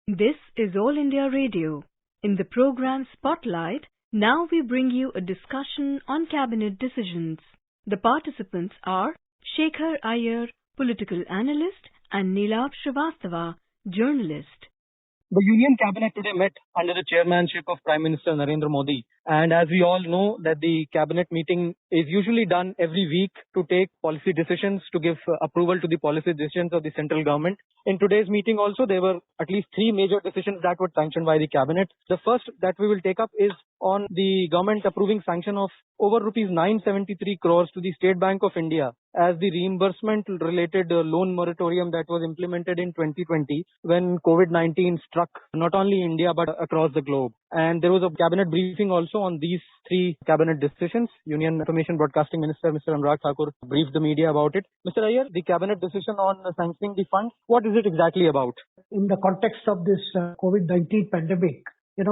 This is All India Radio. In the program Spotlight, now we bring you a discussion on cabinet decisions. The participants are Shekhar Iyer, political analyst, and Neelab Srivastava, journalist. The Union Cabinet today met under the chairmanship of Prime Minister Narendra Modi. And as we all know that the cabinet meeting is usually done every week to take policy decisions, to give approval to the policy decisions of the central government. In today's meeting also, there were at least three major decisions that were sanctioned by the cabinet. The first that we will take up is on the government approving sanction of over rupees 973 crores to the State Bank of India as the reimbursement related loan moratorium that was implemented in 2020 when COVID-19 struck not only India but across the globe. And there was a cabinet briefing also on these three cabinet decisions. Union Information Broadcasting Minister Mr. Anurag Thakur briefed the media about it. Mr. Iyer, the cabinet decision on sanctioning the funds, what is it exactly about? In the context of this COVID-19 pandemic,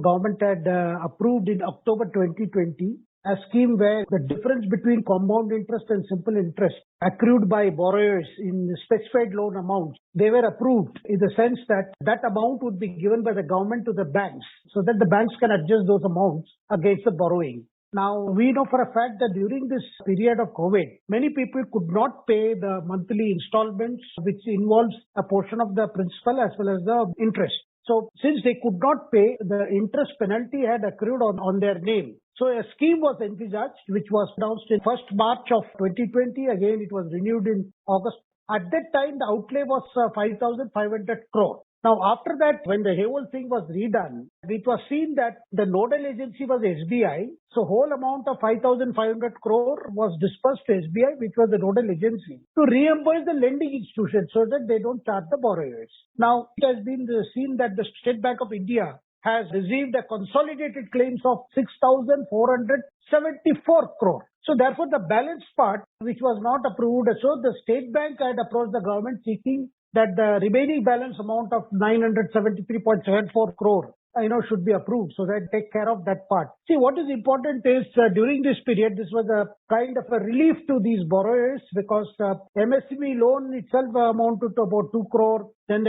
government had approved in October 2020 a scheme where the difference between compound interest and simple interest accrued by borrowers in specified loan amounts, they were approved in the sense that that amount would be given by the government to the banks so that the banks can adjust those amounts against the borrowing. Now, we know for a fact that during this period of COVID, many people could not pay the monthly installments, which involves a portion of the principal as well as the interest. So, since they could not pay, the interest penalty had accrued on their name. So, a scheme was envisaged, which was announced in 1st March of 2020. Again, it was renewed in August. At that time, the outlay was 5,500 crore. Now, after that, when the whole thing was redone, it was seen that the nodal agency was SBI. So, whole amount of 5,500 crore was dispersed to SBI, which was the nodal agency, to reimburse the lending institutions so that they don't charge the borrowers. Now, it has been seen that the State Bank of India has received a consolidated claims of 6,474 crore. So therefore, the balance part, which was not approved, so the State Bank had approached the government seeking that the remaining balance amount of 973.74 crore should be approved so that take care of that part. See, what is important is during this period, this was a kind of a relief to these borrowers because MSME loan itself amounted to about 2 crore. Then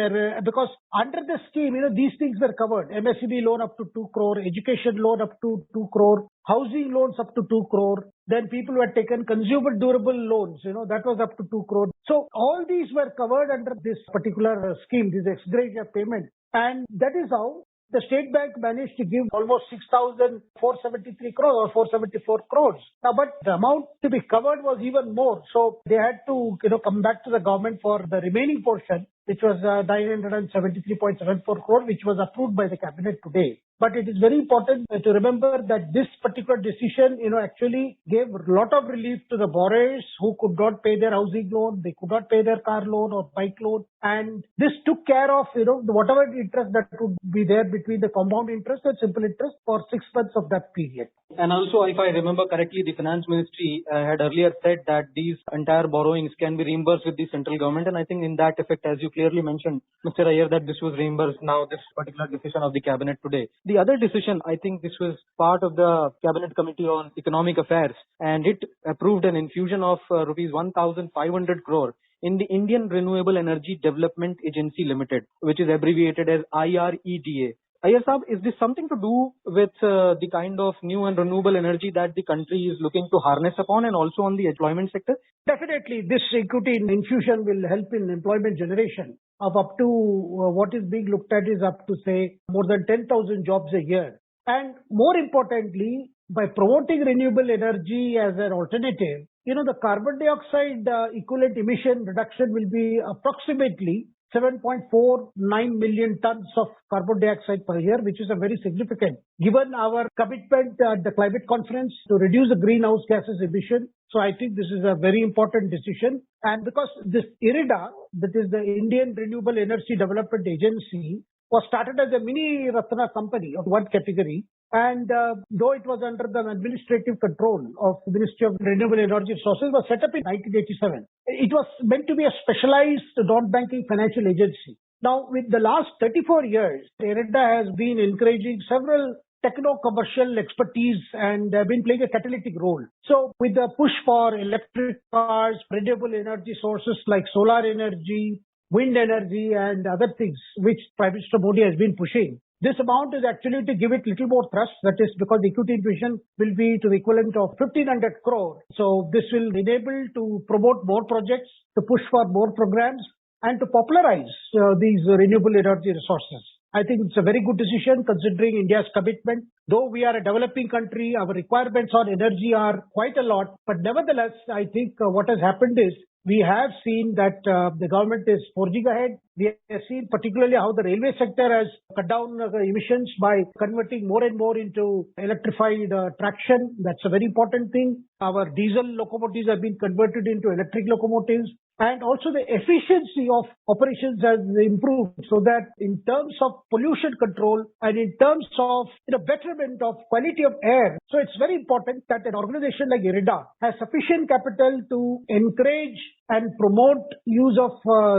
because under the scheme, these things were covered. MSME loan up to 2 crore, education loan up to 2 crore, housing loans up to 2 crore. Then people who had taken consumer durable loans, that was up to 2 crore. So all these were covered under this particular scheme, this ex gratia payment. And that is how the State Bank managed to give almost 6,473 crores or 474 crores. Now, but the amount to be covered was even more. So they had to, come back to the government for the remaining portion, which was 973.74 crore, which was approved by the cabinet today. But it is very important to remember that this particular decision, actually gave a lot of relief to the borrowers who could not pay their housing loan, they could not pay their car loan or bike loan. And this took care of, whatever interest that would be there between the compound interest and simple interest for 6 months of that period. And also, if I remember correctly, the Finance Ministry had earlier said that these entire borrowings can be reimbursed with the central government. And I think in that effect, as you clearly mentioned, Mr. Iyer, that this was reimbursed now, this particular decision of the cabinet today. The other decision, I think this was part of the Cabinet Committee on Economic Affairs, and it approved an infusion of rupees 1,500 crore in the Indian Renewable Energy Development Agency Limited, which is abbreviated as IREDA. Iyer Saab, is this something to do with the kind of new and renewable energy that the country is looking to harness upon and also on the employment sector? Definitely, this equity infusion will help in employment generation of up to what is being looked at is up to say more than 10,000 jobs a year. And more importantly, by promoting renewable energy as an alternative, the carbon dioxide equivalent emission reduction will be approximately 7.49 million tons of carbon dioxide per year, which is a very significant, given our commitment at the climate conference to reduce the greenhouse gases emission. So I think this is a very important decision. And because this IREDA, that is the Indian Renewable Energy Development Agency, was started as a mini Ratna company of one category. And though it was under the administrative control of the Ministry of Renewable Energy Resources, was set up in 1987. It was meant to be a specialized non-banking financial agency. Now, with the last 34 years, IREDA has been encouraging several techno-commercial expertise and have been playing a catalytic role. So, with the push for electric cars, renewable energy sources like solar energy, wind energy and other things which Prime Minister Modi has been pushing. This amount is actually to give it little more thrust. That is because the equity infusion will be to the equivalent of 1,500 crore. So this will enable to promote more projects, to push for more programs, and to popularize these renewable energy resources. I think it's a very good decision considering India's commitment. Though we are a developing country, our requirements on energy are quite a lot. But nevertheless, I think what has happened is we have seen that the government is forging ahead. We have seen particularly how the railway sector has cut down emissions by converting more and more into electrified traction. That's a very important thing. Our diesel locomotives have been converted into electric locomotives. And also the efficiency of operations has improved so that in terms of pollution control and in terms of betterment of quality of air. So it's very important that an organization like IREDA has sufficient capital to encourage and promote use of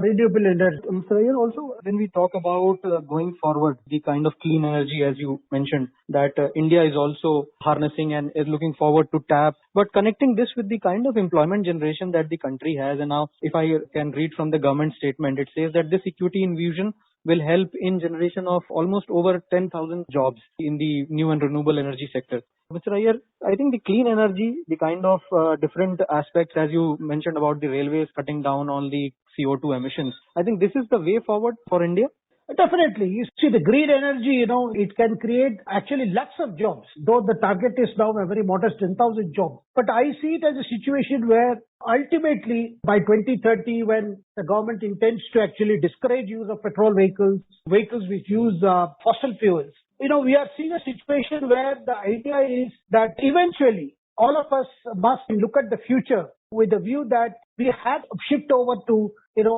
renewable energy. Mr. Iyer, also when we talk about going forward, the kind of clean energy, as you mentioned, that India is also harnessing and is looking forward to tap, but connecting this with the kind of employment generation that the country has. And now, if I can read from the government statement, it says that this equity infusion will help in generation of almost over 10,000 jobs in the new and renewable energy sector. Mr. Iyer, I think the clean energy, the kind of different aspects, as you mentioned about the railways cutting down on the CO2 emissions, I think this is the way forward for India. Definitely. You see, the green energy, it can create actually lots of jobs, though the target is now a very modest 10,000 jobs. But I see it as a situation where ultimately by 2030, when the government intends to actually discourage use of petrol vehicles which use fossil fuels, we are seeing a situation where the idea is that eventually all of us must look at the future with the view that we have to shift over to,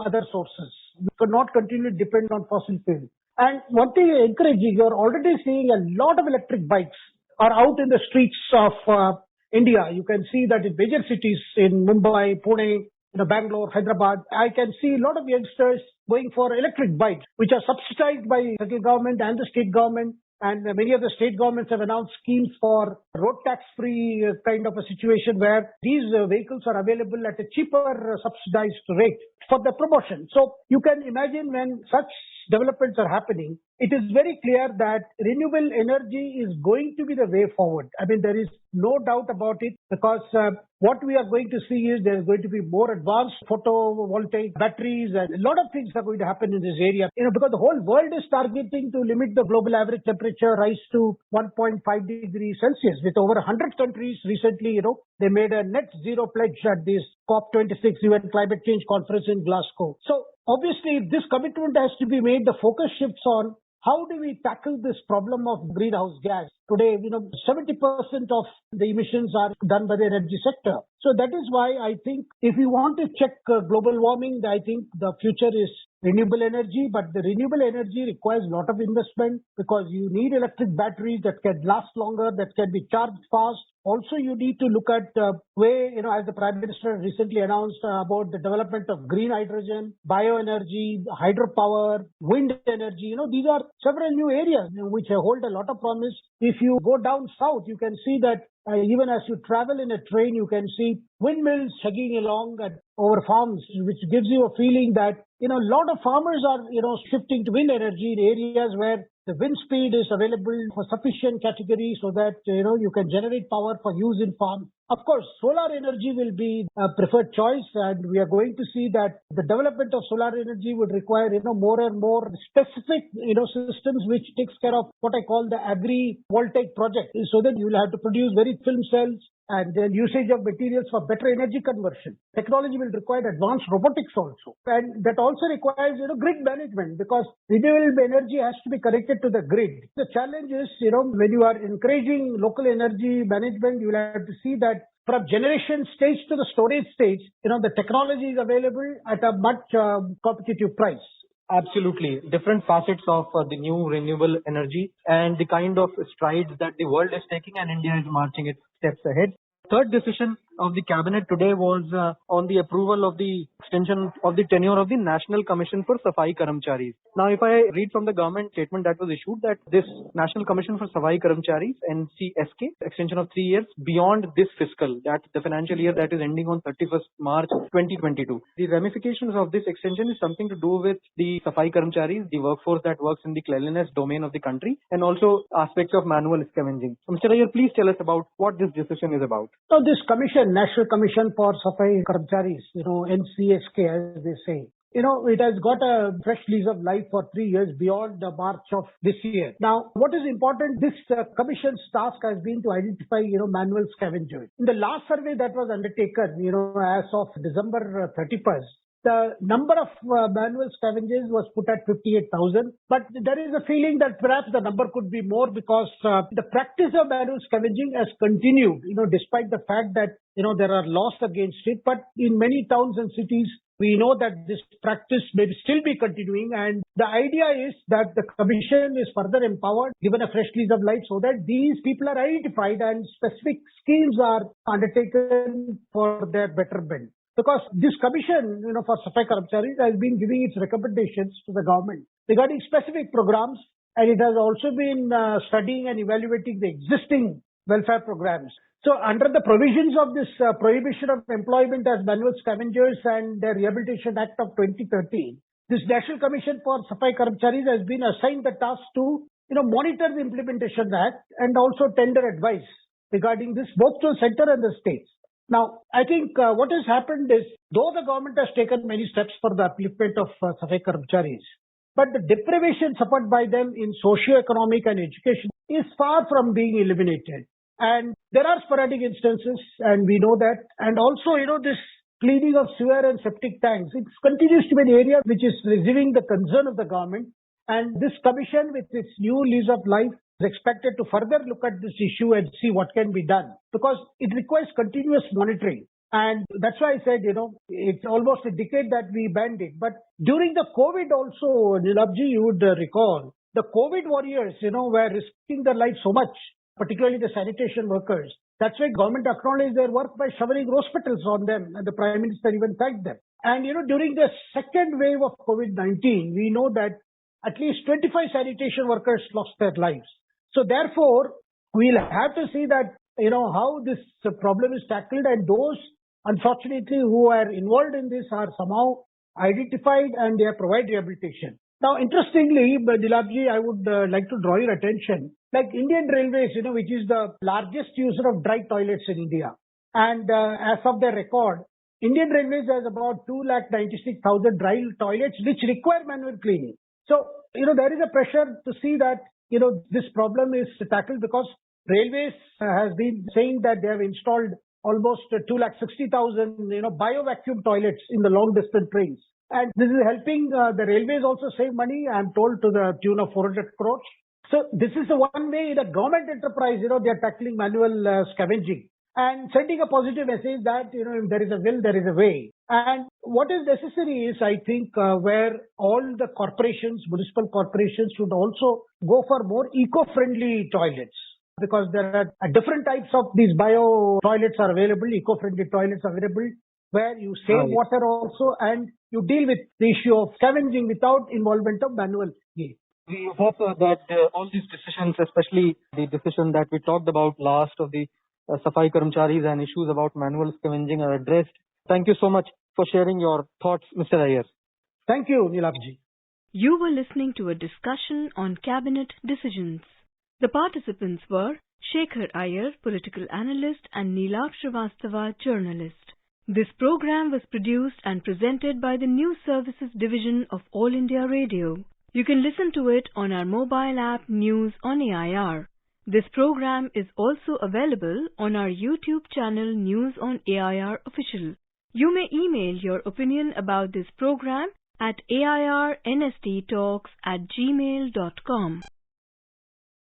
other sources. We cannot continue to depend on fossil fuels. And one thing encouraging, you're already seeing a lot of electric bikes are out in the streets of India. You can see that in major cities in Mumbai, Pune, Bangalore, Hyderabad. I can see a lot of youngsters going for electric bikes, which are subsidized by central government and the state government. And many of the state governments have announced schemes for road tax-free kind of a situation where these vehicles are available at a cheaper subsidized rate for the promotion. So you can imagine when such developments are happening, it is very clear that renewable energy is going to be the way forward. I mean, there is no doubt about it because what we are going to see is there is going to be more advanced photovoltaic batteries and a lot of things are going to happen in this area. Because the whole world is targeting to limit the global average temperature rise to 1.5 degrees Celsius with over 100 countries recently, they made a net zero pledge at this COP26 UN climate change conference in Glasgow. So obviously, if this commitment has to be made, the focus shifts on how do we tackle this problem of greenhouse gas? Today, 70% of the emissions are done by the energy sector. So that is why I think if we want to check global warming, I think the future is renewable energy, but the renewable energy requires a lot of investment because you need electric batteries that can last longer, that can be charged fast. Also, you need to look at way, as the Prime Minister recently announced about the development of green hydrogen, bioenergy, hydropower, wind energy. These are several new areas which hold a lot of promise. If you go down south, you can see that even as you travel in a train, you can see windmills chugging along over farms, which gives you a feeling that, a lot of farmers are, shifting to wind energy in areas where the wind speed is available for sufficient category so that, you can generate power for use in farm. Of course, solar energy will be a preferred choice, and we are going to see that the development of solar energy would require, more and more specific, systems which takes care of what I call the agri-voltaic project, so that you will have to produce very thin cells and then usage of materials for better energy conversion. Technology will require advanced robotics also. And that also requires, grid management because renewable energy has to be connected to the grid. The challenge is, when you are encouraging local energy management, you will have to see that from generation stage to the storage stage, the technology is available at a much competitive price. Absolutely. Different facets of the new renewable energy and the kind of strides that the world is taking and India is marching its steps ahead. Third decision of the cabinet today was on the approval of the extension of the tenure of the National Commission for Safai Karamcharis. Now, if I read from the government statement that was issued, that this National Commission for Safai Karamcharis, NCSK, extension of 3 years beyond this fiscal, that the financial year that is ending on 31st March 2022. The ramifications of this extension is something to do with the Safai Karamcharis, the workforce that works in the cleanliness domain of the country, and also aspects of manual scavenging. So, Mr. Iyer, please tell us about what this decision is about. So this commission, National Commission for Safai Karamcharis, NCSK as they say, it has got a fresh lease of life for 3 years beyond the March of this year. Now, what is important, this commission's task has been to identify, manual scavengers. In the last survey that was undertaken, as of December 31st, the number of manual scavengers was put at 58,000. But there is a feeling that perhaps the number could be more because the practice of manual scavenging has continued, despite the fact that, there are laws against it. But in many towns and cities, we know that this practice may still be continuing. And the idea is that the commission is further empowered, given a fresh lease of life, so that these people are identified and specific schemes are undertaken for their betterment. Because this commission, for Safai Karamcharis has been giving its recommendations to the government regarding specific programs, and it has also been studying and evaluating the existing welfare programs. So under the provisions of this Prohibition of Employment as Manual Scavengers and the Rehabilitation Act of 2013, this National Commission for Safai Karamcharis has been assigned the task to, monitor the implementation of the Act and also tender advice regarding this both to the center and the states. Now, I think what has happened is, though the government has taken many steps for the upliftment of Safai Karamcharis, but the deprivation suffered by them in socio-economic and education is far from being eliminated. And there are sporadic instances, and we know that. And also, this cleaning of sewer and septic tanks, it continues to be an area which is receiving the concern of the government. And this commission, with its new lease of life, is expected to further look at this issue and see what can be done, because it requires continuous monitoring. And that's why I said, it's almost a decade that we banned it. But during the COVID also, Nilabji, you would recall, the COVID warriors, were risking their lives so much, particularly the sanitation workers. That's why government acknowledged their work by shoveling rose petals on them, and the Prime Minister even thanked them. And, during the second wave of COVID-19, we know that at least 25 sanitation workers lost their lives. So therefore, we'll have to see that, how this problem is tackled, and those, unfortunately, who are involved in this are somehow identified and they are provided rehabilitation. Now, interestingly, Dilabji, I would like to draw your attention, like Indian Railways, which is the largest user of dry toilets in India. And as of their record, Indian Railways has about 296,000 dry toilets which require manual cleaning. So, there is a pressure to see that, this problem is tackled, because Railways has been saying that they have installed almost 260,000, bio-vacuum toilets in the long-distance trains. And this is helping the Railways also save money, I'm told, to the tune of 400 crores. So this is the one way in a government enterprise, they are tackling manual scavenging and sending a positive message that, if there is a will, there is a way. And what is necessary is, I think, where all the corporations, municipal corporations, should also go for more eco-friendly toilets, because there are different types of these bio toilets are available, eco-friendly toilets are available, where you save water also, and you deal with the issue of scavenging without involvement of manual gain. We hope that all these decisions, especially the decision that we talked about last of the Safai Karamcharis and issues about manual scavenging, are addressed. Thank you so much for sharing your thoughts, Mr. Iyer. Thank you, Nilabji. You were listening to a discussion on cabinet decisions. The participants were Shekhar Iyer, political analyst, and Neelaksh Srivastava, journalist. This program was produced and presented by the News Services Division of All India Radio. You can listen to it on our mobile app News on AIR. This program is also available on our YouTube channel News on AIR Official. You may email your opinion about this program at airnsttalks@gmail.com.